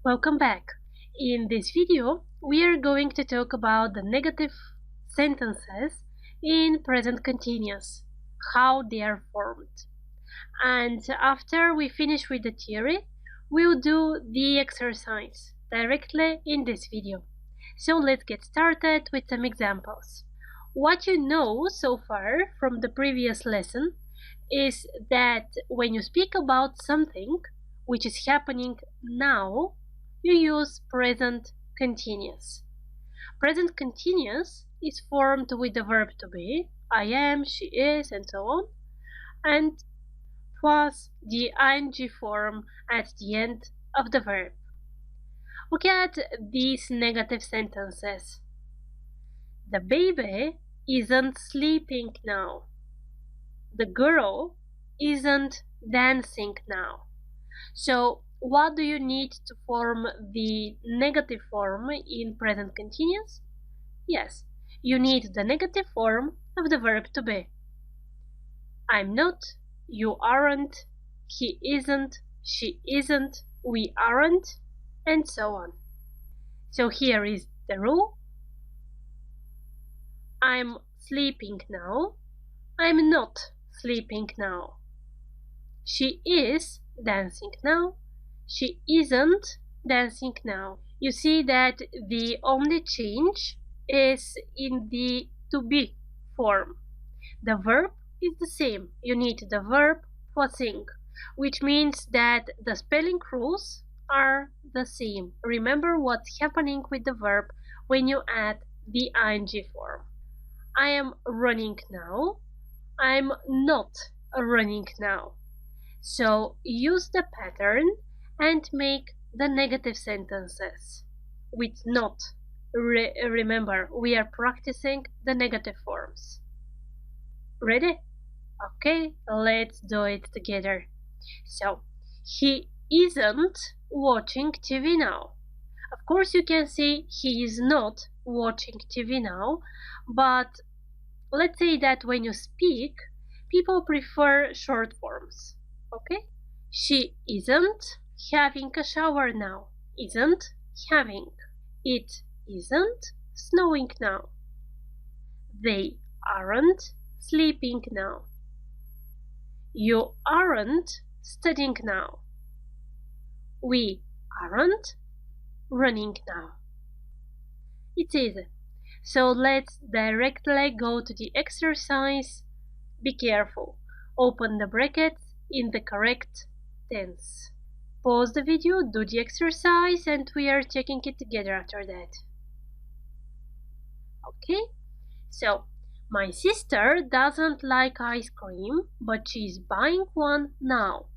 Welcome back. In this video, we are going to talk about the negative sentences in present continuous, how they are formed. And after we finish with the theory, we'll do the exercise directly in this video. So let's get started with some examples. What you know so far from the previous lesson is that when you speak about something which is happening now, you use present continuous. Present continuous is formed with the verb to be, I am, she is, and so on, and plus the ing form at the end of the verb. Look at these negative sentences. The baby isn't sleeping now. The girl isn't dancing now. So what do you need to form the negative form in present continuous? Yes, you need the negative form of the verb to be. I'm not, you aren't, he isn't, she isn't, we aren't, and so on. So here is the rule. I'm sleeping now. I'm not sleeping now. She is dancing now. She isn't dancing now. You see that the only change is in the to be form. The verb is the same. You need the verb for sing, which means that the spelling rules are the same. Remember what's happening with the verb when you add the ing form. I am running now. I'm not running now. So use the pattern and make the negative sentences with not. Remember, we are practicing the negative forms. Ready? Okay, let's do it together. So, he isn't watching TV now. Of course, you can say he is not watching TV now, but let's say that when you speak, people prefer short forms. Okay? She isn't having a shower now. Isn't having. It isn't snowing now. They aren't sleeping now. You aren't studying now. We aren't running now. It's easy. So let's directly go to the exercise. Be careful. Open the brackets in the correct tense. Pause the video, do the exercise, and we are checking it together after that. Okay? So, my sister doesn't like ice cream, but she's buying one now.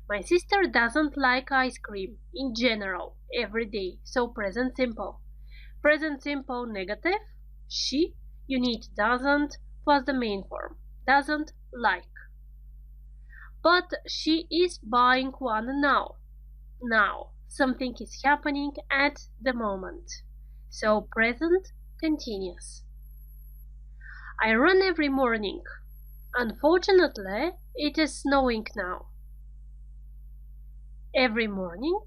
My sister doesn't like ice cream in general, every day. So, present simple. Present simple negative, she, you need doesn't plus the main form. Doesn't like. But she is buying one now. Now, something is happening at the moment. So present continuous. I run every morning. Unfortunately, it is snowing now. Every morning,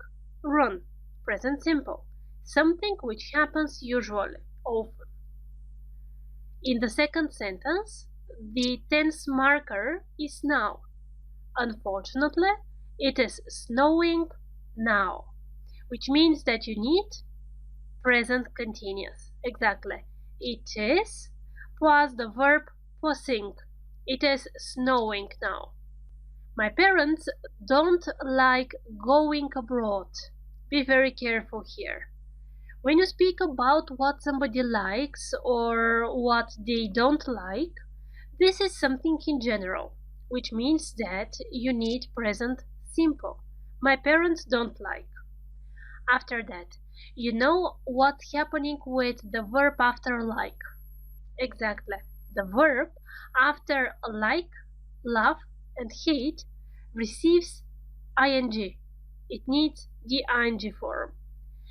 run. Present simple. Something which happens usually, often. In the second sentence, the tense marker is now. Unfortunately, it is snowing now, which means that you need present continuous. Exactly. It is plus the verb for sing. It is snowing now. My parents don't like going abroad. Be very careful here. When you speak about what somebody likes or what they don't like, this is something in general, which means that you need present simple. My parents don't like. After that, you know what's happening with the verb after like. Exactly. The verb after like, love, and hate receives ing. It needs the ing form.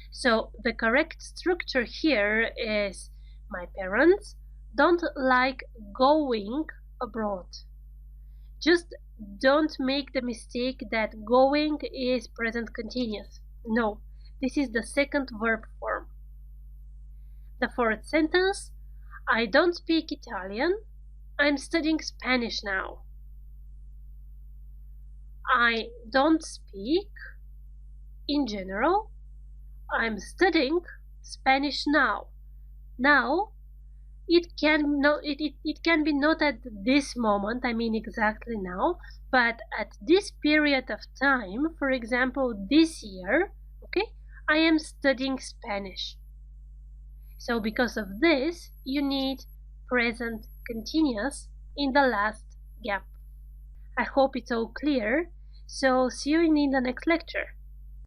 So the correct structure here is my parents don't like going abroad. Just don't make the mistake that going is present continuous. No, This is the second verb form. The fourth sentence, I don't speak Italian. I'm studying Spanish now. I don't speak in general. I'm studying Spanish now. Now, it can be not at this moment, I mean exactly now, but at this period of time, for example, this year, okay, I am studying Spanish. So because of this, you need present continuous in the last gap. I hope it's all clear. So see you in the next lecture.